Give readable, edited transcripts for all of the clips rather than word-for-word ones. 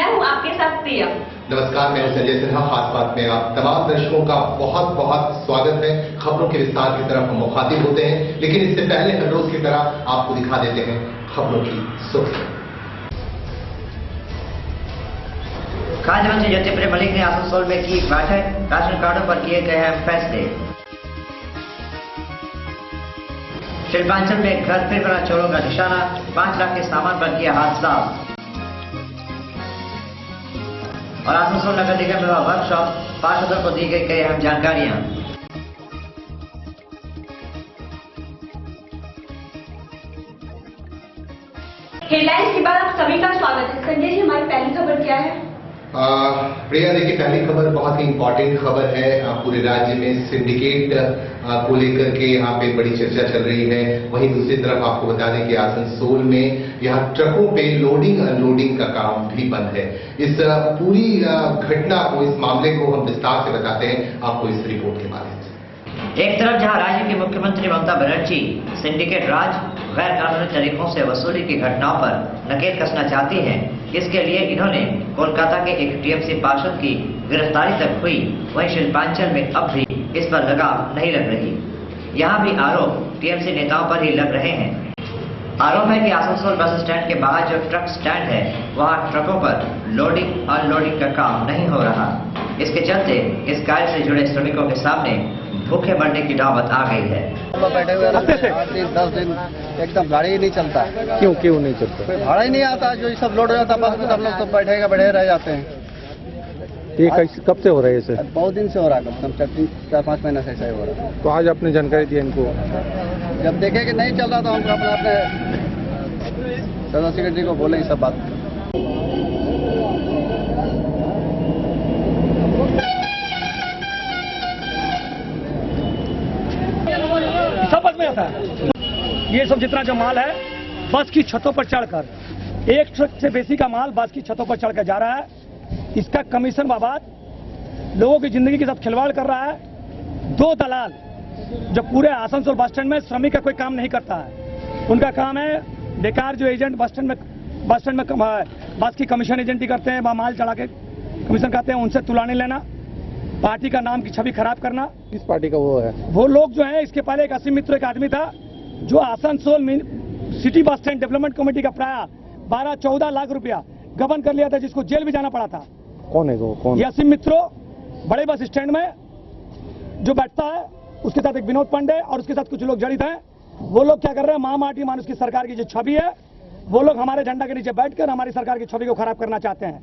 हूँ आपके साथ प्रिया। नमस्कार, मैं संजय सिन्हा। खास बात में आप तमाम दर्शकों का बहुत बहुत स्वागत है। खबरों के विस्तार की तरफ हम मुखातिब होते हैं, लेकिन इससे पहले हर रोज की तरह आपको दिखा देते हैं खबरों की सुर्खी। खाद्य मंत्री ज्योतिप्रिय मलिक ने आसनसोल में की बैठक, राशन कार्डों पर किए गए हैं फैसले। शिल्पांचल में घर फिर बना चोरों का निशाना, 5 लाख के सामान पर किया हाथ साफ। और आसनसोल नगर निगम में वर्कशॉप, पार्षदों को दी गई कई अहम जानकारियां। हेडलाइंस के बाद आप सभी का स्वागत है। संजय जी, हमारी पहली खबर क्या है? प्रिया, देखिए, पहली खबर बहुत ही इंपॉर्टेंट खबर है। पूरे राज्य में सिंडिकेट को लेकर के यहाँ पे बड़ी चर्चा चल रही है। वहीं दूसरी तरफ आपको बता दें कि आसनसोल में यहाँ ट्रकों पे लोडिंग अनलोडिंग का काम भी बंद है। इस पूरी घटना को, इस मामले को हम विस्तार से बताते हैं आपको इस रिपोर्ट के माध्यम से। एक तरफ जहां राज्य के मुख्यमंत्री ममता बनर्जी सिंडिकेट राज, गैर कानूनी तरीकों से वसूली की घटनाओं पर नकेल कसना चाहती हैं, इसके लिए इन्होंने कोलकाता के एक टीएमसी पार्षद की गिरफ्तारी तक हुई। वहीं शिल्पांचल में अब भी इस पर लगाम नहीं लग रही। यहाँ भी आरोप टीएमसी नेताओं पर ही लग रहे हैं। आरोप है कि आसनसोल बस स्टैंड के बाहर जो ट्रक स्टैंड है, वहाँ ट्रकों पर लोडिंग अनलोडिंग का काम नहीं हो रहा। इसके चलते इस कार्य से जुड़े श्रमिकों के सामने भूखे मरने की नौबत आ गई है। बैठे हुए 10 दिन एकदम गाड़ी ही नहीं चलता। क्यों नहीं चलता? कोई भाड़ा ही नहीं आता। जो सब लोड हो जाता बस में, सब लोग तो बैठे रह जाते हैं। ये कब से हो रहा है? ऐसे बहुत दिन से हो रहा है, कम से कम 4-5 महीने से ऐसा ही हो रहा है। तो आज आपने जानकारी दी इनको? जब देखे कि नहीं चल रहा तो हम अपने सदर सेक्रेटरी को बोले सब बात। सब बस में आता है। ये सब जितना जो माल है बस की छतों पर चढ़कर, एक ट्रक से बेसी का माल बस की छतों पर चढ़कर जा रहा है। इसका कमीशन बाबत लोगों की जिंदगी के साथ खिलवाड़ कर रहा है। 2 दलाल जो पूरे आसनसोल बस स्टैंड में श्रमिक का कोई काम नहीं करता है। उनका काम है बेकार जो एजेंट बस स्टैंड में बस की कमीशन एजेंटी करते हैं, वहाँ माल चढ़ा के कमीशन खाते हैं, उनसे तुलाने लेना, पार्टी का नाम की छवि खराब करना। किस पार्टी का वो है? वो लोग जो है, इसके पहले एक असीम मित्र एक आदमी था जो Asansol city bus stand development committee का प्राय 12-14 लाख रुपया गबन कर लिया था, जिसको जेल भी जाना पड़ा था। कौन है वो? कौन? ये असीम मित्रो बड़े बस स्टैंड में जो बैठता है, उसके साथ एक विनोद पांडे और उसके साथ कुछ लोग जड़ित हैं। वो लोग क्या कर रहे हैं, महामाटी मानुष की सरकार की जो छवि है, वो लोग हमारे झंडा के नीचे बैठकर हमारी सरकार की छवि को खराब करना चाहते हैं।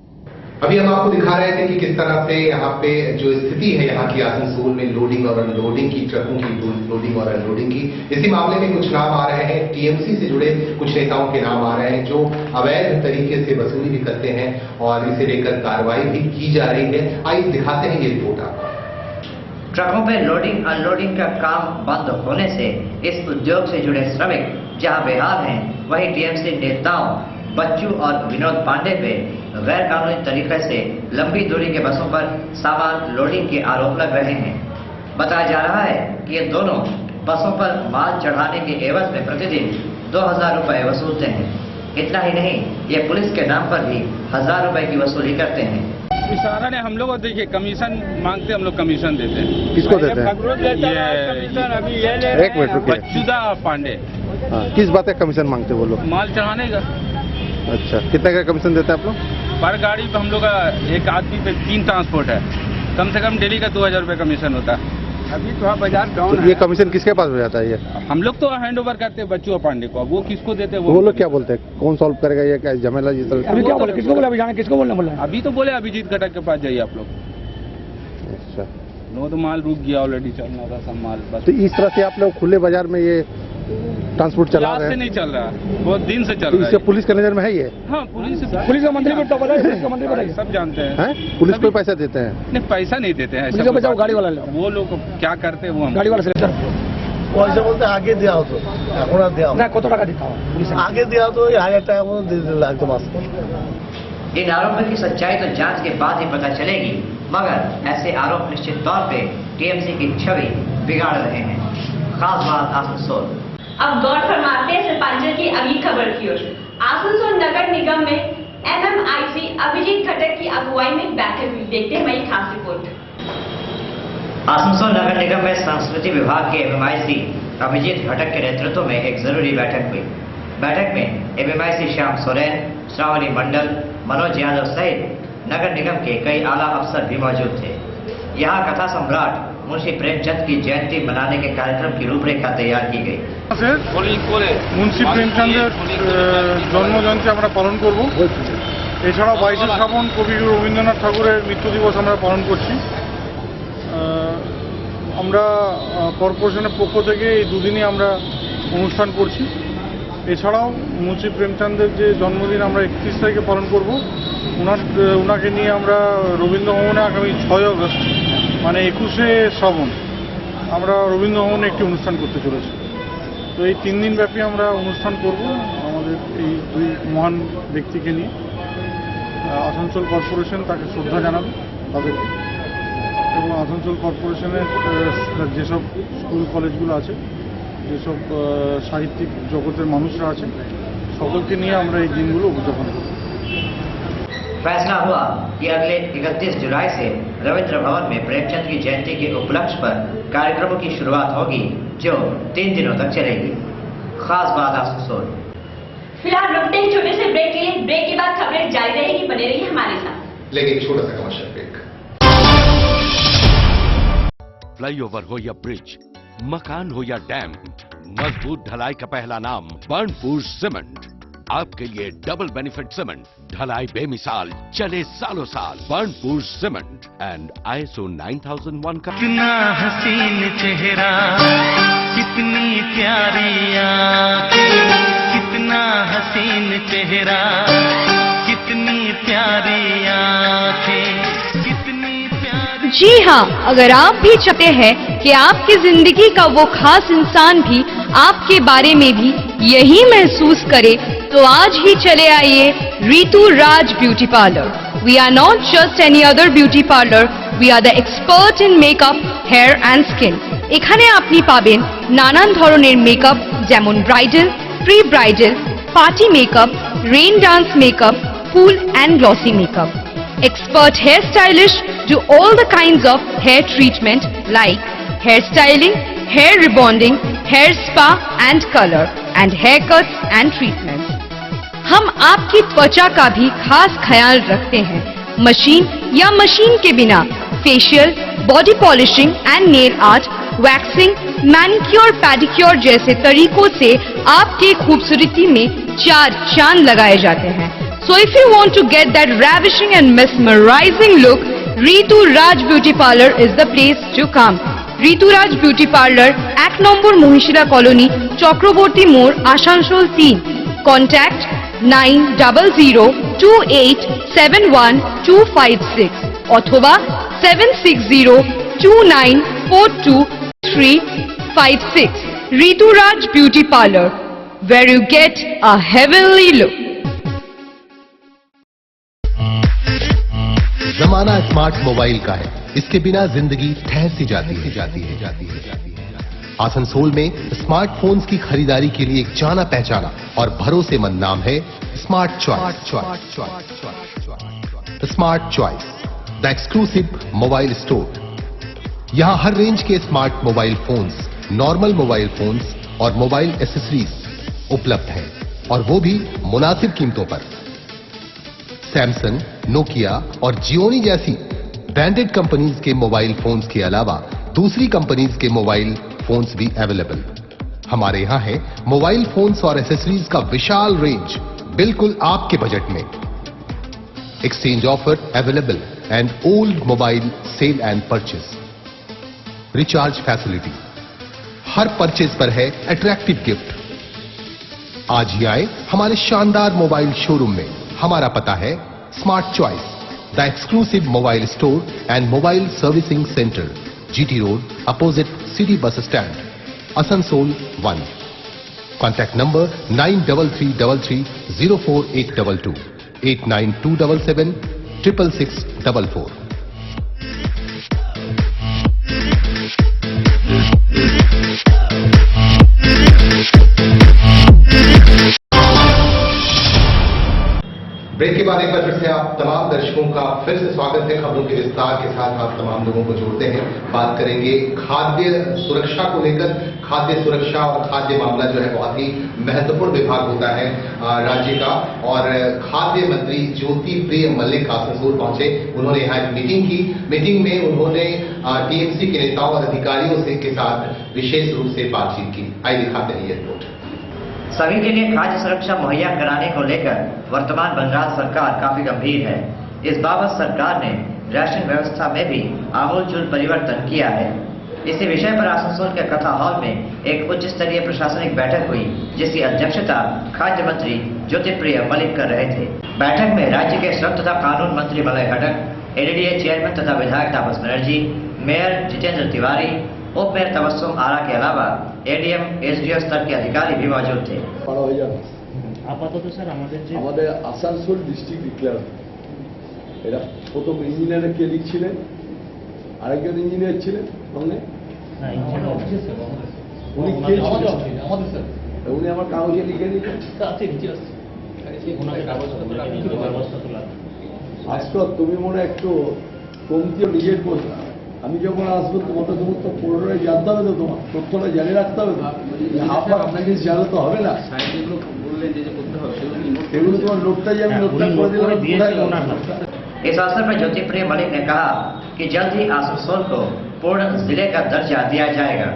अभी हम आपको दिखा रहे थे कि किस तरह से यहाँ पे जो स्थिति है यहाँ की आसनसोल में लोडिंग और अनलोडिंग की, ट्रकों की लोडिंग और अनलोडिंग की। इसी मामले में कुछ नाम आ रहे हैं, टीएमसी से जुड़े कुछ नेताओं के नाम आ रहे हैं जो अवैध तरीके से वसूली भी करते हैं और इसे लेकर कार्रवाई भी की जा रही है। आइए दिखाते हैं ये रिपोर्ट आपको। ट्रकों पे लोडिंग अनलोडिंग का काम बंद होने से इस उद्योग से जुड़े श्रमिक जहां बेहाल हैं, वहीं टीएमसी नेताओं बच्चू और विनोद पांडे पे गैर कानूनी तरीके से लंबी दूरी के बसों पर सामान लोडिंग के आरोप लग रहे हैं। बताया जा रहा है कि ये दोनों बसों पर माल चढ़ाने के एवज में प्रतिदिन 2000 रुपए वसूलते हैं। इतना ही नहीं, ये पुलिस के नाम पर भी 1000 रुपए की वसूली करते हैं। इशारा ने हम लोग देखिए कमीशन मांगते, हम लोग कमीशन देते हैं। किसको देते हैं? एक मिनट रुकिए। बच्चूदा पांडे। किस बात का कमीशन मांगते वो लोग? माल चढ़ाने का। अच्छा, कितने का कमीशन देते हैं आप लोग? पर गाड़ी पे हम लोग का एक आदमी पे 3 ट्रांसपोर्ट है, कम से कम डेली का 2000 रुपये कमीशन होता है। अभी तो बाजार डाउन है। ये कमीशन किसके पास हो जाता है? ये हम लोग तो हैंड ओवर करते हैं बच्चू और पांडे को। वो किसको देते हैं? वो लोग क्या बोलते हैं? कौन सॉल्व करेगा ये क्या झमेला? जी अभी क्या बोले, किसको बोला? अभी जाने किसको बोलना बोला? अभी तो बोले अभिजीत घटक के पास जाइए आप लोग। अच्छा, नो तो माल रुक गया ऑलरेडी, चलना था सब माल बस। तो इस तरह से आप लोग खुले बाजार में ये ट्रांसपोर्ट चला रहे हैं? नहीं चल रहा, बहुत दिन से चल तो रहा इससे है। पुलिस के नजर में है ये? हाँ, पुलिस का मंत्री को तो पता है, पुलिस का मंत्री बताइए। सब जानते हैं। पुलिस को पैसा देते हैं? नहीं, पैसा नहीं देते हैं। पुलिस को बचाओ, गाड़ी वाला वो लोग क्या करते हैं वो हम गाड़ी वाला से পয়সা বলতে আগে দেওয়া হতো, এখন আর দেওয়া না। কত টাকা দিতে হবে? আগে দেওয়া হতো 1000 টাকা মতো দিয়ে লাগতো মাস। इन आरोपों की सच्चाई तो जांच के बाद ही पता चलेगी, मगर ऐसे आरोप निश्चित तौर पे टीएमसी की छवि बिगाड़ रहे हैं। खास बात आसनसोल। अब गौर फरमाते हैं शिल्पांचल की अगली खबर की ओर। आसनसोल नगर निगम में MMIC अभिजीत घटक लखवाई में बैठक हुई। देखते हैं हमारी खास रिपोर्ट। आसनसोल नगर निगम में संस्कृति विभाग के एमएमआईसी अभिजीत घटक के नेतृत्व में एक जरूरी बैठक हुई। बैठक में एमएमआईसी श्याम सोरेन, श्रावणी मंडल, मनोज यादव सहित नगर निगम के कई आला अफसर भी मौजूद थे। यहाँ कथा सम्राट मुंशी प्रेमचंद की जयंती मनाने के कार्यक्रम की रूपरेखा तैयार की गई। মুন্সি প্রেমচন্দের জন্মজয়ন্তী আমরা পালন করব। এছাড়াও 22শে শ্রাবণ কবি রবীন্দ্রনাথ ঠাকুরের মৃত্যু দিবস আমরা পালন করছি। আমরা কর্পোরেশনের পক্ষ থেকে এই দুদিনই আমরা অনুষ্ঠান করছি। এছাড়াও মুন্সি প্রেমচন্দের যে জন্মদিন আমরা 31 তারিখে পালন করব। ওনাকে নিয়ে আমরা রবীন্দ্র ভবনে আগামী 6 আগস্ট মানে 21শে শ্রাবণ আমরা রবীন্দ্র ভবনে একটি অনুষ্ঠান করতে চলেছি। তো এই 3 দিন ব্যাপী আমরা অনুষ্ঠান করব আমাদের এই দুই মহান ব্যক্তিকে নিয়ে। আসানসোল কর্পোরেশন তাকে শ্রদ্ধা জানাবে তাদেরকে, এবং আসানসোল কর্পোরেশনের যেসব স্কুল কলেজগুলো আছে, যেসব সাহিত্যিক জগতের মানুষরা আছেন, সকলকে নিয়ে আমরা এই দিনগুলো উদযাপন করব। फैसला हुआ कि अगले 31 जुलाई से रविंद्र भवन में प्रेमचंद की जयंती के उपलक्ष्य पर कार्यक्रमों की शुरुआत होगी, जो 3 दिनों तक चलेगी। खास बात आसनसोल। फिलहाल रुकते हैं छोटे से ब्रेक के लिए। ब्रेक के बाद खबरें जारी रहेगी, बने रहिए हमारे साथ। लेकिन छोटा सा कमर्शियल ब्रेक। फ्लाईओवर हो या ब्रिज, मकान हो या डैम, मजबूत ढलाई का पहला नाम बर्नपुर सीमेंट। आपके लिए डबल बेनिफिट सीमेंट, ढलाई बेमिसाल, चले सालों साल। बर्नपुर सीमेंट एंड ISO 9001 का। कितना हसीन चेहरा, कितनी प्यारी आँखें, कितना हसीन चेहरा, कितनी प्यारी आँखें, कितनी प्यारी। जी हाँ, अगर आप भी चाहते हैं कि आपकी जिंदगी का वो खास इंसान भी आपके बारे में भी यही महसूस करे, तो आज ही चले आइए Ritu Raj beauty parlour. We are not just any other beauty parlor, we are the expert in makeup, hair and skin. এখানে আপনি পাবেন নানান ধরনের মেকআপ, যেমন bridal, pre bridal, party makeup, rain dance makeup, full and glossy makeup. Expert hair stylists do all the kinds of hair treatment like hair styling, hair rebonding, hair spa and color, and haircuts and treatments. हम आपकी त्वचा का भी खास ख्याल रखते हैं। Machine या मशीन के बिना facial, body polishing and nail art, waxing, manicure, pedicure जैसे तरीकों से आपकी खूबसूरती में 4 चांद लगाए जाते हैं। So if you want to get that ravishing and mesmerizing look, Ritu Raj Beauty Parlor is the place to come. Ritu Raj Beauty Parlor, 1 number Mohishila colony, Chakraborty মোড়, আসানসোল 3। Contact 9000287126 অথবা 7602942356। Ritu Raj Beauty Parlor, where you get a heavenly look. जमाना smart mobile का है, इसके बिना जिंदगी ठहर सी जाती है। आसनसोल में स्मार्टफोन्स की खरीदारी के लिए एक जाना पहचाना और भरोसेमंद नाम है smart choice. Smart choice, the exclusive mobile store. यहां हर रेंज के smart mobile phones, normal mobile phones और मोबाइल एसेसरीज उपलब्ध हैं, और वो भी मुनासिब कीमतों पर। सैमसंग, नोकिया और जियोनी जैसी ब्रांडेड कंपनीज के मोबाइल फोन्स के अलावा दूसरी कंपनीज के मोबाइल फोन्स भी अवेलेबल। हमारे यहां है मोबाइल फोन्स और एसेसरीज का विशाल रेंज, बिल्कुल आपके बजट में। Exchange offer available and old mobile sale and purchase. Recharge facility, हर परचेज पर है अट्रैक्टिव गिफ्ट। आज ही आए हमारे शानदार मोबाइल शोरूम में। हमारा पता है smart choice, the exclusive mobile store and mobile servicing centre, GT road, opposite city bus stand, Asansol 1। Contact number 9333048822, 8927766644। Break के बाद एक बार फिर से आप तमाम दर्शकों का फिर से स्वागत है। खबरों के विस्तार के साथ आप तमाम लोगों को जोड़ते हैं। बात करेंगे खाद्य सुरक्षा को लेकर। खाद्य सुरक्षा और खाद्य मामला जो है बहुत ही महत्वपूर्ण विभाग होता है राज्य का, और खाद्य मंत्री ज्योति प्रिय मलिक आसनसोल पहुंचे। उन्होंने यहाँ एक मीटिंग की। मीटिंग में उन्होंने टीएमसी के नेताओं और अधिकारियों से के साथ विशेष रूप से बातचीत की। आइए दिखाते हैं ये रिपोर्ट। सभी के लिए खाद्य सुरक्षा मुहैया कराने को लेकर वर्तमान बंगाल सरकार काफी गंभीर है। इस बाबत सरकार ने राशन व्यवस्था में भी आमूलचूल परिवर्तन किया है। इसी विषय पर आसनसोल के कथा हॉल में एक उच्च स्तरीय प्रशासनिक बैठक हुई, जिसकी अध्यक्षता खाद्य मंत्री ज्योति प्रिय मलिक कर रहे थे। बैठक में राज्य के श्रम तथा कानून मंत्री मलय घटक, एडीडीए चेयरमैन तथा विधायक तापस बनर्जी, मेयर जितेंद्र तिवारी, उप मेयर तबस्सुम आरा के अलावा एडीएम एसडीओ स्तर के अधिकारी भी मौजूद थे। আপাতত স্যার আমাদের আসানসোল ডিস্ট্রিক্ট ডিক্লেয়ার এরা প্রথম ইঞ্জিনিয়ার কে লিখছিলেন, আরেকজন ইঞ্জিনিয়ার ছিলেন সামনে, উনি কে উনি আমার কাগজে লিখে দিলেন। আজকে তুমি মনে একটু কমতিও নিজের বলতে, আমি যখন আসবো তোমার তো পুরোটাই জানতে হবে, তো তোমার তথ্যটা জানে রাখতে হবে। আপনার আপনাকে জানলে তো হবে না, সেগুলো তোমার নোটটা যে আমি নোটটা করে দিলাম। इस अवसर पर ज्योति प्रिय मलिक ने कहा कि जल्द ही आसनसोल को पूर्ण जिले का दर्जा दिया जाएगा।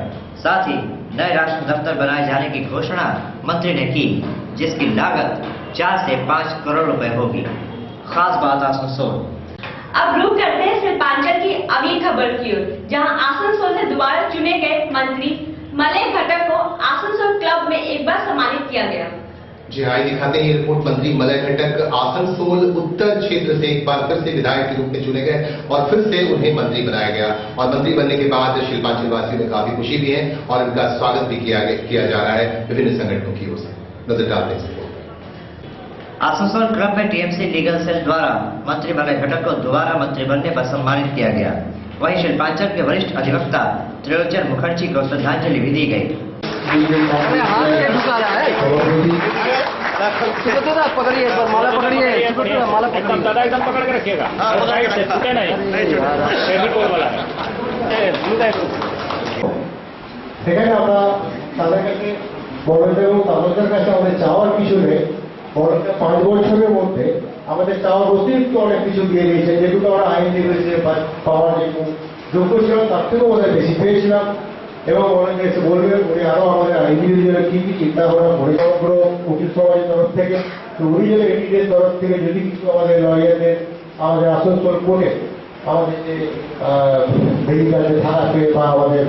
साथ ही नए राशन दफ्तर बनाए जाने की घोषणा मंत्री ने की, जिसकी लागत 4 से 5 करोड़ रुपए होगी। खास बात आसनसोल। अब रुक करते हैं शिल्पांचल की अगली खबर की ओर, जहां आसनसोल से दोबारा चुने गए मंत्री मलय घटक को आसनसोल क्लब में एक बार सम्मानित किया गया। जी हाँ, दिखाते हैं ये रिपोर्ट। मंत्री मलय घटक आसनसोल उत्तर क्षेत्र से एक बार फिर से विधायक के रूप में चुने गए और फिर से उन्हें मंत्री बनाया गया। और मंत्री बनने के बाद शिल्पांचल वासियों में काफी खुशी भी है और इनका स्वागत भी किया जा रहा है विभिन्न संगठनों की ओर से। नजर डालते हैं। आसनसोल क्लब में टीएमसी लीगल सेल द्वारा मंत्री मलय घटक को दोबारा मंत्री बनने पर सम्मानित किया गया। वहीं शिल्पांचल के वरिष्ठ अधिवक्ता त्रिलोचन मुखर्जी को श्रद्धांजलि भी दी गई। पकड़िए, माला पकड़िए, माला दादा एकदम पकड़ के रखिएगा, সেখানে আমরা তাদের কাছে বড়দের এবং তাদের কাছে আমাদের চাওয়ার কিছু নেই। 5 বছরের মধ্যে আমাদের চাওয়ার অতিরিক্ত অনেক কিছু দিয়ে দিয়েছে, যেগুলো আমরা আইন লেভেলে পাওয়ার যোগ্য ছিলাম তার থেকেও আমাদের বেশি পেয়েছিলাম। এবং অনেকে এসে বলবেন উনি আরো আমাদের আইনজীবীদের জন্য কি কি চিন্তা ভাবনা করে, সমগ্র উকিল সমাজের তরফ থেকে, উনি যেন এডিদের তরফ থেকে যদি কিছু আমাদের লয়ারদের আমাদের আসানসোল কোর্টে আমাদের যে ভেহিকালের থানাতে বা আমাদের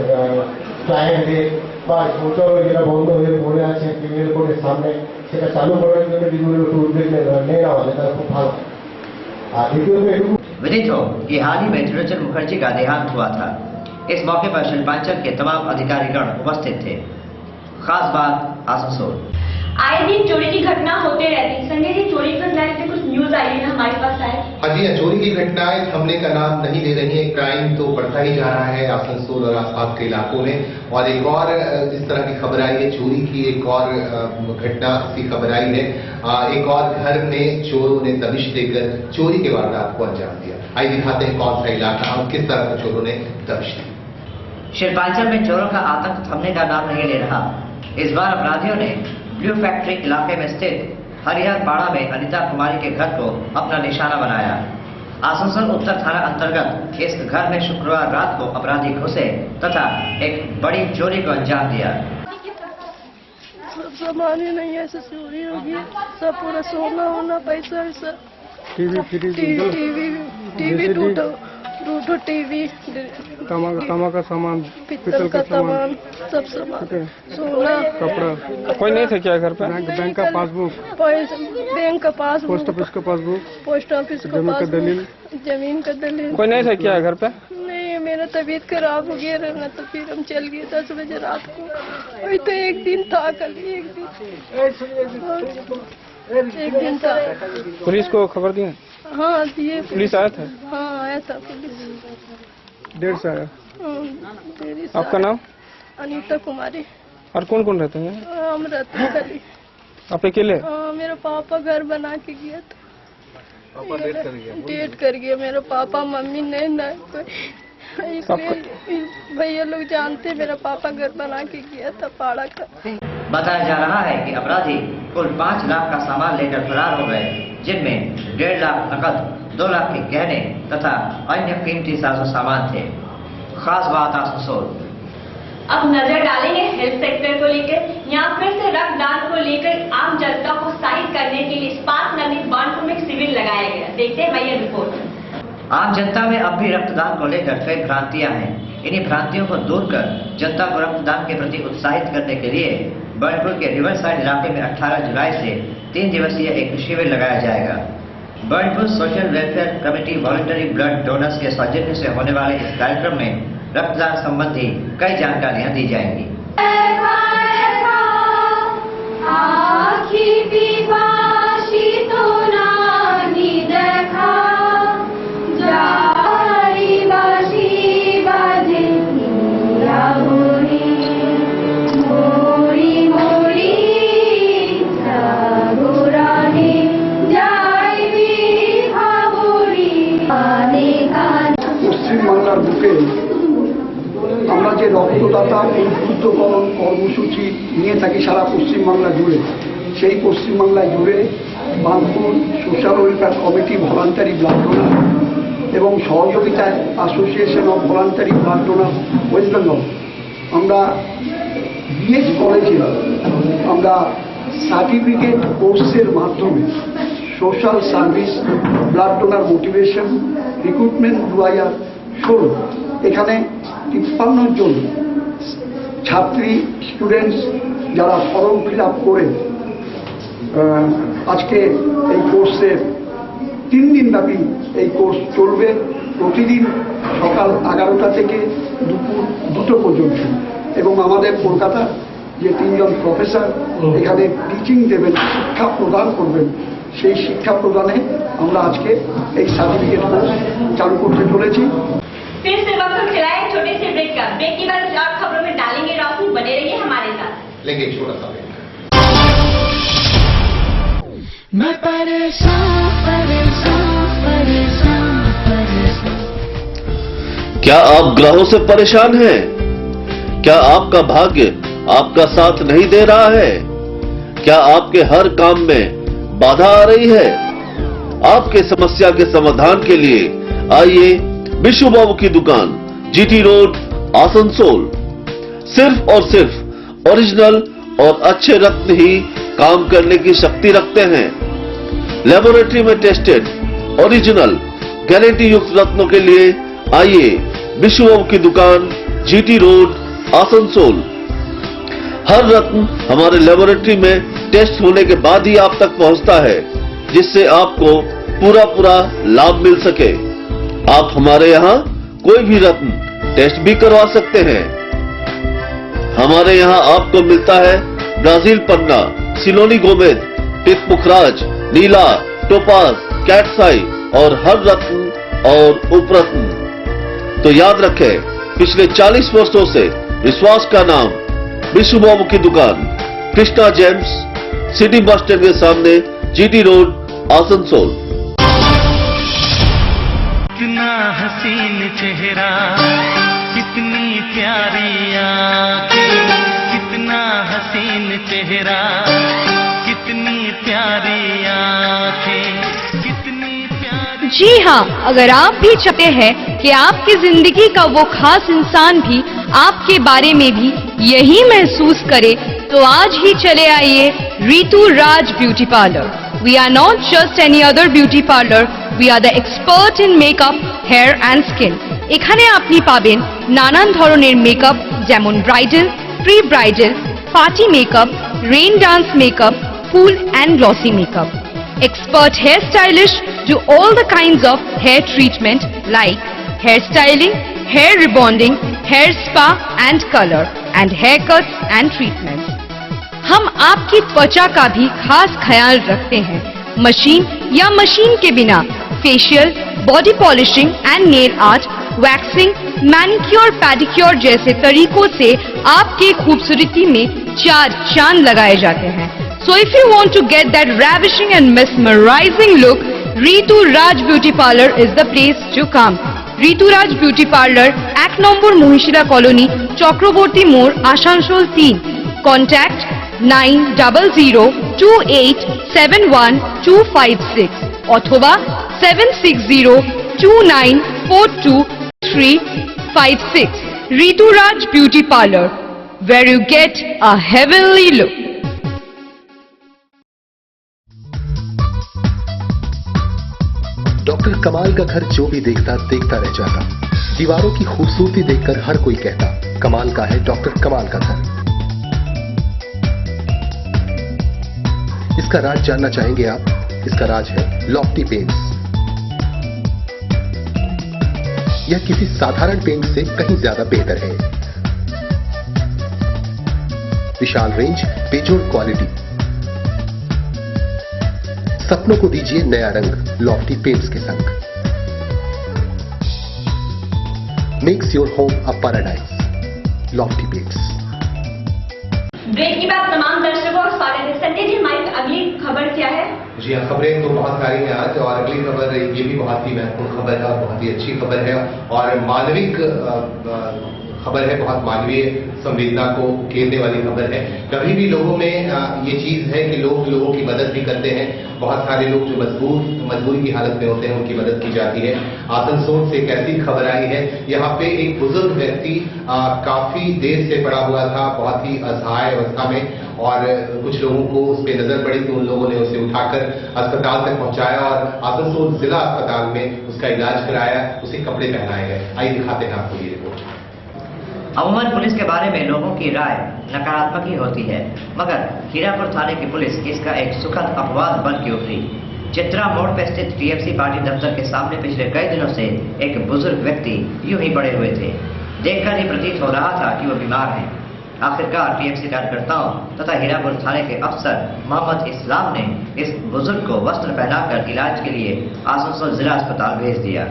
ক্লায়েন্টদের বা শৌচালয় যেটা বন্ধ হয়ে পড়ে আছে ক্রিমিনাল কোর্টের সামনে, সেটা চালু করার জন্য যদি একটু উদ্যোগ নেন আমাদের, তারা খুব ভালো। আর দ্বিতীয়ত এটুকু विदित हो कि हाल ही में त्रिलोचन मुखर्जी का देहांत हुआ था। इस मौके पर शिल्पांचल के तमाम अधिकारीगण उपस्थित थे। खास बात आसनसोल। आए दिन चोरी की घटना होते रहती है। संजय जी, चोरी की घटना से कुछ न्यूज आई है हमारे पास आए। हाँ जी, चोरी की घटनाएं थमने का नाम नहीं ले रही है। क्राइम तो बढ़ता ही जा रहा है आसनसोल और आसपास के इलाकों में। और एक और इस तरह की खबर आई है, चोरी की एक और घटना की खबर आई है। एक और घर में चोरों ने दबिश देकर चोरी के वारदात को अंजाम दिया। आइए दिखाते हैं कौन सा इलाका और किस तरह से चोरों ने दबिश दी। शिल्पांचल में चोरों का आतंक थमने का नाम नहीं ले रहा। इस बार अपराधियों ने ब्लू फैक्ट्री इलाके में स्थित हरिहर पाड़ा में अनिता कुमारी के घर को अपना निशाना बनाया। आसनसोल उत्तर थाना अंतर्गत इस घर में शुक्रवार रात को अपराधी घुसे तथा एक बड़ी चोरी को अंजाम दिया। सामान ही नहीं है, ऐसे चोरी होगी, सब पूरा सोना होना, पैसा वैसा, टीवी टूटो टीवी, तांबा का सामान, पित्तल का सामान, सब सामान, सोना, कपड़ा। कोई नहीं था क्या घर पे? बैंक का पासबुक, बैंक का पासबुक, पोस्ट ऑफिस का पासबुक, पोस्ट ऑफिस का दलील, जमीन का दलील। कोई नहीं था क्या घर पे? नहीं, मेरा तबीयत खराब हो गया रहना, तो फिर हम चल गए 10 बजे रात को। वही तो एक दिन था, कल एक दिन था। पुलिस को खबर दी? हाँ दिए। पुलिस आया था? हाँ आया था पुलिस। 1:30 से आया। आपका नाम? अनीता कुमारी। और कौन कौन रहते हैं? हम रहते हैं खाली। आप अकेले? मेरा पापा घर बना के गया था। डेट कर गया मेरा पापा मम्मी नहीं ना कोई, इसलिए भैया लोग जानते मेरा पापा घर बना के गया था पाड़ा का। बताया जा रहा है कि अपराधी कुल 5 लाख का सामान लेकर फरार हो गए, जिनमें 1.5 लाख नकद, 2 लाख के गहने तथा अन्य कीमती साजो सामान थे। खास बात आसनसोल। अब नजर डालेंगे हेल्थ सेक्टर को लेकर। यहाँ फिर से रक्तदान को लेकर आम जनता को उत्साहित करने के लिए इस्पात नगरी बानपुर में शिविर लगाया गया। देखते हैं भैया रिपोर्ट। आम जनता में अब भी रक्तदान को लेकर कई भ्रांतियां हैं। इन्हीं भ्रांतियों को दूर कर जनता को रक्तदान के प्रति उत्साहित करने के लिए बानपुर के रिवर साइड इलाके में 18 जुलाई से 3 दिवसीय एक शिविर लगाया जाएगा। Banpur social welfare committee voluntary blood donors के सौजन्य से होने वाले इस कार्यक्रम में रक्तदान संबंधी कई जानकारियां दी जाएंगी। পশ্চিমবাংলার বুকে আমরা যে রক্তদাতা উদ্বুদ্ধকরণ কর্মসূচি নিয়ে থাকি সারা পশ্চিমবাংলা জুড়ে, সেই পশ্চিমবাংলায় জুড়ে Banpur social welfare committee voluntary blood donor এবং সহযোগিতায় association of voluntary blood donor West Bengal আমরা বিএস কলেজে আমরা সার্টিফিকেট কোর্সের মাধ্যমে social service blood donor motivation recruitment 2016 এখানে 53 জন ছাত্রী স্টুডেন্টস যারা ফর্ম ফিল আপ করে আজকে এই কোর্সে 3 দিন ব্যাপী এই কোর্স চলবে। প্রতিদিন সকাল 11টা থেকে দুপুর 2টো পর্যন্ত এবং আমাদের কলকাতা যে 3 জন প্রফেসর এখানে টিচিং দেবেন, শিক্ষা প্রদান করবেন, সেই শিক্ষা প্রদানে আমরা আজকে এই সার্টিফিকেট কোর্স চালু করতে চলেছি। फिर से वक्त खिलाए छोटे से ब्रेक का। ब्रेक के बाद और खबरों में डालेंगे रोशनी, बने रहिए हमारे साथ। लेकिन छोटा सा ब्रेक। मैं परेशान परेशान परेशान परेशान। क्या आप ग्रहों से परेशान हैं? क्या आपका भाग्य आपका साथ नहीं दे रहा है? क्या आपके हर काम में बाधा आ रही है? आपके समस्या के समाधान के लिए आइए विशु बाबू की दुकान, जीटी रोड, आसनसोल। सिर्फ और सिर्फ ओरिजिनल और अच्छे रत्न ही काम करने की शक्ति रखते हैं। लेबोरेटरी में टेस्टेड ओरिजिनल गारंटी युक्त रत्नों के लिए आइए विशु बाबू की दुकान, जीटी रोड, आसनसोल। हर रत्न हमारे लेबोरेटरी में टेस्ट होने के बाद ही आप तक पहुंचता है, जिससे आपको पूरा लाभ मिल सके। आप हमारे यहाँ कोई भी रत्न टेस्ट भी करवा सकते हैं। हमारे यहाँ आपको मिलता है ब्राजील पन्ना, सिलोनी गोमेद, टिकपुखराज, नीला, टोपाज, कैटसाई और हर रत्न और उपरत्न। तो याद रखें, पिछले 40 वर्षों से विश्वास का नाम विशु बाबू की दुकान, Krishna James, city bus stand के सामने, जीटी रोड, आसनसोल। कितना हसीन चेहरा, कितनी प्यारी आँखें, कितना हसीन चेहरा, कितनी प्यारी आँखें, कितनी प्यारी। जी हाँ, अगर आप भी चाहते हैं कि आपकी जिंदगी का वो खास इंसान भी आपके बारे में भी यही महसूस करे, तो आज ही चले आइए Ritu Raj beauty parlour. We are not just any other beauty parlor, we are the expert in makeup, hair and skin. এখানে আপনি পাবেন নানান ধরনের মেকআপ, যেমন bridal, pre bridal, party makeup, rain dance makeup, full and glossy makeup. Expert hair stylists do all the kinds of hair treatment like hair styling, hair rebonding, hair spa and color, and haircuts and treatments. हम आपकी त्वचा का भी खास ख्याल रखते हैं। Machine या मशीन के बिना facial, body polishing and nail art, waxing, manicure, pedicure जैसे तरीकों से आपके खूबसूरती में 4 चांद लगाए जाते हैं। So if you want to get that ravishing and mesmerizing look, Ritu Raj beauty parlour is the place to come. Ritu Raj beauty parlour 1 number Mohishila colony, Chakraborty মোড়, আসানসোল 3। কন্ট্যাক্ট 9000287126 অথবা 7602942356। Ritu Raj beauty parlour, where you get a heavenly look। Doctor कमाल का घर जो भी देखता देखता रह जाता। दीवारों की खूबसूरती देखकर हर कोई कहता कमाल का है डॉक्टर कमाल का घर। इसका राज जानना चाहेंगे आप? इसका राज है लॉफ्टी पेंट्स। यह किसी साधारण पेंट से कहीं ज्यादा बेहतर है। विशाल रेंज, बेजोड़ क्वालिटी। सपनों को दीजिए नया रंग लॉफ्टी पेंट्स के संग। Makes your home a paradise, Lofty paints. Break के बाद तमाम दर्शकों को स्वागत है। संजय जी, हमारी अगली खबर क्या है? जी हाँ, खबरें तो बहुत सारी हैं आज, और अगली खबर ये भी बहुत ही महत्वपूर्ण खबर है और बहुत ही अच्छी खबर है और मानविक खबर है, बहुत मानवीय संवेदना को उकेरने वाली खबर है। कभी भी लोगों में ये चीज है कि लोग लोगों की मदद भी करते हैं। बहुत सारे लोग जो मजबूरी की हालत में होते हैं उनकी मदद की जाती है। आसनसोल से एक ऐसी खबर आई है, यहाँ पे एक बुजुर्ग व्यक्ति काफी देर से पड़ा हुआ था, बहुत ही असहाय अवस्था में, और कुछ लोगों को उस पर नजर पड़ी तो उन लोगों ने उसे उठाकर अस्पताल तक पहुंचाया और आसनसोल जिला अस्पताल में उसका इलाज कराया, उसे कपड़े पहनाए गए। आइए दिखाते हैं आपको ये रिपोर्ट। अमूमन पुलिस के बारे में लोगों की राय नकारात्मक ही होती है, मगर हीरापुर थाने की पुलिस इसका एक सुखद अपवाद बन के उभरी। चित्रा मोड़ पर स्थित टीएमसी पार्टी दफ्तर के सामने पिछले कई दिनों से एक बुजुर्ग व्यक्ति यूं ही पड़े हुए थे। देखकर ही प्रतीत हो रहा था कि वो बीमार हैं। आखिरकार टीएमसी कार्यकर्ताओं तथा हीरापुर थाने के अफसर मोहम्मद इस्लाम ने इस बुजुर्ग को वस्त्र पहनाकर इलाज के लिए आसनसोल जिला अस्पताल भेज दिया।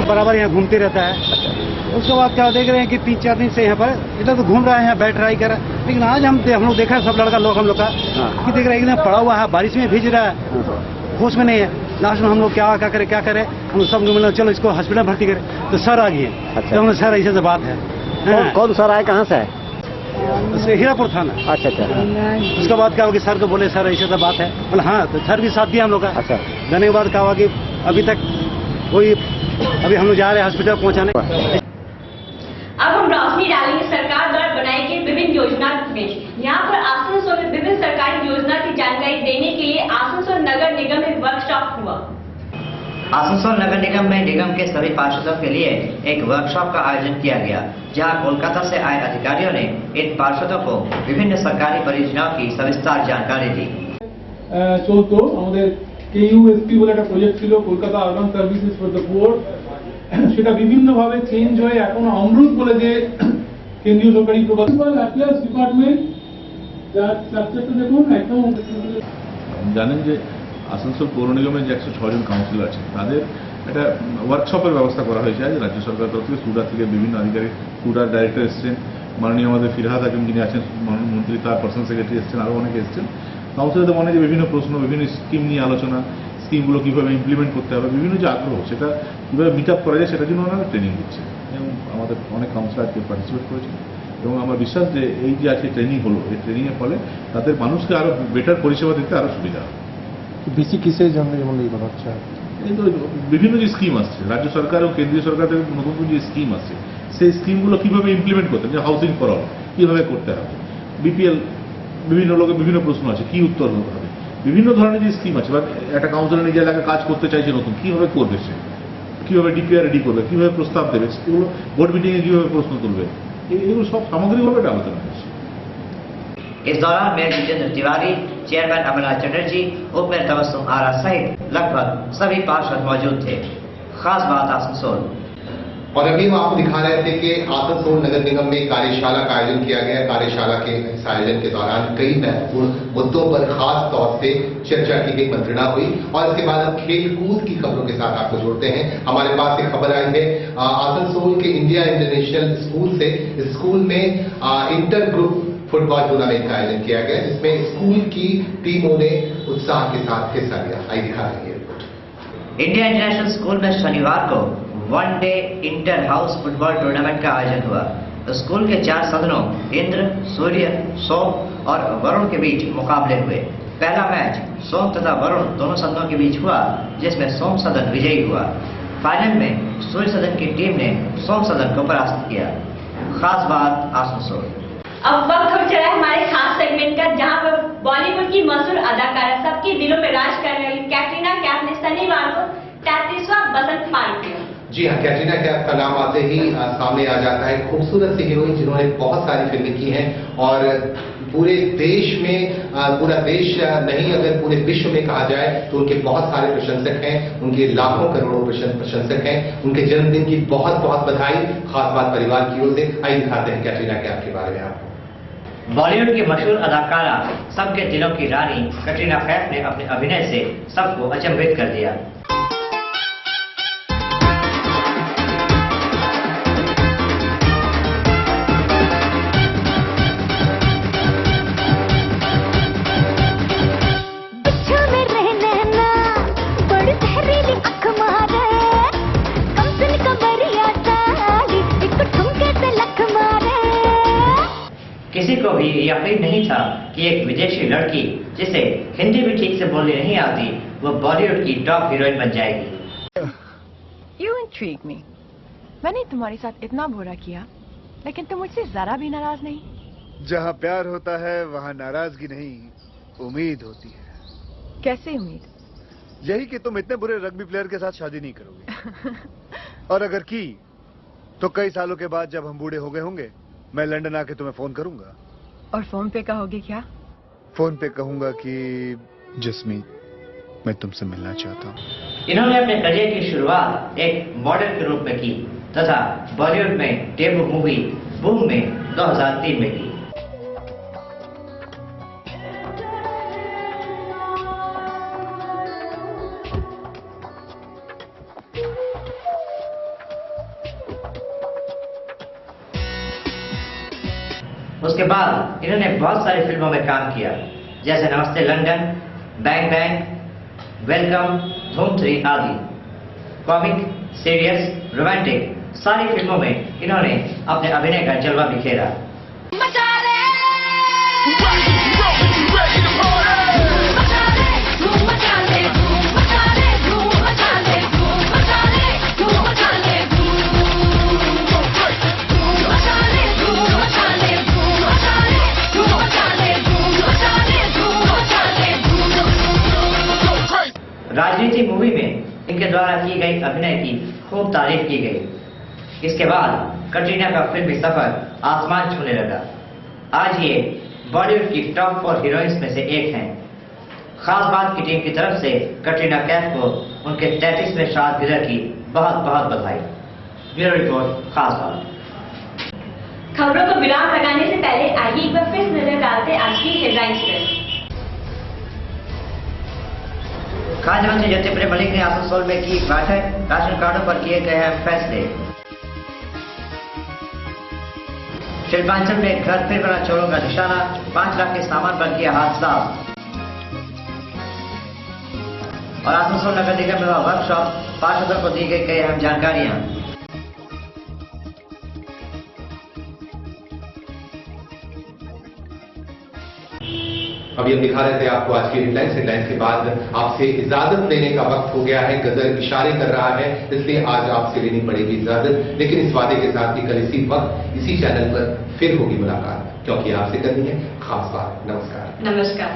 बराबर यहाँ घूमते रहता है। उसके बाद क्या देख रहे हैं कि 3-4 दिन से यहाँ पर इधर तो घूम रहा है, यहाँ बैठ रहा ही कर रहा है। लेकिन आज हम लोग देखा सब लड़का लोग हम लोग का कि देख रहे हैं एकदम पड़ा हुआ है, बारिश में भीज रहा है, होश में नहीं है। लास्ट में हम लोग क्या करें हम सब लोग चलो इसको हॉस्पिटल भर्ती करें, तो सर आ गए। तो हमने सर ऐसे से बात है। कौन सर आए, कहाँ से है? हीरापुर थाना। अच्छा। उसके बाद क्या होगा, सर को बोले सर ऐसे से बात है, बोले हाँ, तो सर भी साथ दिया हम लोग का। अच्छा। देने के बाद क्या हुआ कि अभी तक कोई, अभी हम लोग जा रहे हैं हॉस्पिटल पहुंचाने। अब हम रोशनी डालेंगे सरकार द्वारा बनाई गई विभिन्न योजना में। यहाँ पर आसनसोल में विभिन्न सरकारी योजना की जानकारी देने के लिए आसनसोल नगर निगम में वर्कशॉप हुआ। आसनसोल नगर निगम में निगम के सभी पार्षदों के लिए एक वर्कशॉप का आयोजन किया गया, जहां कोलकाता से आए अधिकारियों ने इन पार्षदों को विभिन्न सरकारी परियोजनाओं की सविस्तार जानकारी दी। চলতো আমাদের KUSP বলে একটা প্রজেক্ট ছিল, Kolkata urban services for the poor. সেটা বিভিন্নভাবে চেঞ্জ হয়ে এখন অমৃত বলে যে কেন্দ্রীয় সরকারি প্রকল্প অ্যাফেয়ার্স ডিপার্টমেন্ট, যার স্ট্রাকচারটা দেখুন একদম জানেন যে আসানসোল পৌর নিগমের যে 106 জন কাউন্সিলর আছে তাদের একটা ওয়ার্কশপের ব্যবস্থা করা হয়েছে আজ রাজ্য সরকার তরফ থেকে। সুডা থেকে বিভিন্ন আধিকারিক, সুডার ডাইরেক্টর এসছেন, মাননীয় আমাদের ফিরহাদ হাকিম যিনি আছেন মন্ত্রী, তার পার্সোনাল সেক্রেটারি এসছেন, আরও অনেকে এসছেন। কাউন্সিলরদের মনে যে বিভিন্ন প্রশ্ন, বিভিন্ন স্কিম নিয়ে আলোচনা, স্কিমগুলো কীভাবে ইমপ্লিমেন্ট করতে হবে, বিভিন্ন যে আগ্রহ সেটা কীভাবে মিট আপ করা যায় সেটার জন্য ওনারা ট্রেনিং দিচ্ছে এবং আমাদের অনেক কাউন্সিলর আজকে পার্টিসিপেট করেছেন। এবং আমার বিশ্বাস যে এই যে আজকে ট্রেনিং হলো, এই ট্রেনিংয়ের ফলে তাদের মানুষকে আরও বেটার পরিষেবা দিতে আরও সুবিধা হবে। বেশি কিসের জন্য যেমন এই করা হচ্ছে? এই তো বিভিন্ন যে স্কিম আসছে রাজ্য সরকার ও কেন্দ্রীয় সরকার থেকে, নতুন নতুন যে স্কিম আসছে সেই স্কিমগুলো কীভাবে ইমপ্লিমেন্ট করতে হবে, যে হাউসিং ফর অল কীভাবে করতে হবে, বিপিএল, বিভিন্ন লোকের বিভিন্ন প্রশ্ন আছে, কী উত্তর হতে হবে, বিভিন্ন ধরনের যে স্কিম আছে। বা একটা কাউন্সিলর নিজের এলাকায় কাজ করতে চাইছে নতুন, কীভাবে করবে সে, কীভাবে ডিপিআর রেডি করবে, কীভাবে প্রস্তাব দেবে, সেগুলো বোর্ড মিটিংয়ে কীভাবে প্রশ্ন তুলবে, এগুলো সব সামগ্রিকভাবে একটা আলোচনা হয়েছে। इस दौरान मेयर जितेंद्र तिवारी, चेयरमैन अमरनाथ चटर्जी, उप मेयर तबस्सुम आरा सहित लगभग सभी पार्षद मौजूद थे। खास बात आसनसोल। और अभी हम आपको दिखा रहे थे कि आसनसोल नगर निगम में कार्यशाला का आयोजन किया गया। कार्यशाला के इस आयोजन के दौरान कई महत्वपूर्ण मुद्दों पर खास तौर से चर्चा की गई, मंत्रणा हुई। और इसके बाद हम खेल कूद की खबरों के साथ आपको जोड़ते हैं। हमारे पास एक खबर आई है आसनसोल के इंडिया इंटरनेशनल स्कूल से। स्कूल में इंटर ग्रुप फुटबॉल टूर्नामेंट का आयोजन किया गया, जिसमें स्कूल की टीमों ने उत्साह के साथ हिस्सा लिया। आइए दिखा रही है रिपोर्ट। इंडिया इंटरनेशनल स्कूल में शनिवार को one day inter house football tournament का आयोजन हुआ। स्कूल के 4 सदनों इंद्र, सूर्य, सोम और वरुण के बीच मुकाबले हुए। पहला मैच सोम तथा वरुण दोनों सदनों के बीच हुआ, जिसमें सोम सदन विजयी हुआ। फाइनल में सूर्य सदन की टीम ने सोम सदन को परास्त किया। खास बात आसनसोल। अब वक्त हो चला है हमारे खास सेगमेंट का, जहां पर बॉलीवुड की मशहूर अदाकारा सबके दिलों में राज करने वाली कैटरीना कैफ ने शनिवार को 33वां बसंत पार किया। जी हाँ, कैटरीना कैफ का नाम आते ही सामने आ जाता है खूबसूरत सी हीरोइन जिन्होंने बहुत सारी फिल्में की हैं और पूरे देश में, पूरा देश नहीं अगर पूरे विश्व में कहा जाए तो उनके बहुत सारे प्रशंसक हैं, उनके लाखों करोड़ों प्रशंसक हैं। उनके जन्मदिन की बहुत बहुत बधाई। खास बात परिवार की ओर से। आइए दिखाते हैं कैटरीना कैफ के बारे में आपको। बॉलीवुड की मशहूर अदाकारा सबके दिलों की रानी कैटरीना कैफ ने अपने अभिनय से सबको अचंभित कर दिया। किसी को भी यकीन नहीं था कि एक विदेशी लड़की जिसे हिंदी भी ठीक से बोलनी नहीं आती, वो बॉलीवुड की टॉप हीरोइन बन जाएगी। You intrigue me. मैंने तुम्हारे साथ इतना बुरा किया, लेकिन तुम मुझसे जरा भी नाराज नहीं। जहाँ प्यार होता है वहाँ नाराजगी नहीं, उम्मीद होती है। कैसे उम्मीद? यही कि तुम इतने बुरे रग्बी प्लेयर के साथ शादी नहीं करोगे। और अगर की तो कई सालों के बाद जब हम बूढ़े हो गए होंगे, मैं लंदन आके तुम्हें फोन करूंगा। और फोन पे कहोगे क्या? फोन पे कहूंगा कि जसमीत, मैं तुमसे मिलना चाहता हूँ। इन्होंने अपने करियर की शुरुआत एक मॉडल के रूप में की तथा बॉलीवुड में डेब्यू मूवी बूम में 2003 में की। उसके बाद इन्होंने बहुत सारी फिल्मों में काम किया, जैसे नमस्ते लंदन, बैंग बैंग, वेलकम, धूम 3 आदि। कॉमिक, सीरियस, रोमांटिक सारी फिल्मों में इन्होंने अपने अभिनय का जलवा बिखेरा। राजनीति मूवी में इनके द्वारा की गई अभिनय की खूब तारीफ की गई। इसके बाद कैटरीना का फिल्मी सफर आसमान छूने लगा। आज ये बॉलीवुड की टॉप 4 हीरोइंस में से एक हैं। खास बात की टीम की तरफ से कैटरीना कैफ को उनके 33वें सालगिरह की बहुत बहुत बधाई। ब्यूरो रिपोर्ट खास बात। खबरों को विराम लगाने से पहले आइए एक बार फिर नजर डालते आज की हेडलाइंस पर। खाद्य मंत्री ज्योतिप्रिय मलिक ने आसनसोल में की बैठक, राशन कार्डों पर किए गए हैं फैसले। शिल्पांचल में घर फिर बना चोरों का निशाना, 5 लाख के सामान पर किया हाथ साफ। और आसनसोल नगर निगम में हुआ वर्कशॉप, पार्षदों को दी गई कई अहम जानकारियां। अभी हम दिखा रहे थे आपको आज की हेडलाइंस के बाद आपसे इजाजत लेने का वक्त हो गया है। गजर इशारे कर रहा है, इसलिए आज आपसे लेनी पड़ेगी इजाजत। लेकिन इस वादे के साथ ही कल इसी वक्त इसी चैनल पर फिर होगी मुलाकात, क्योंकि आपसे करनी है खास बात। नमस्कार। नमस्कार।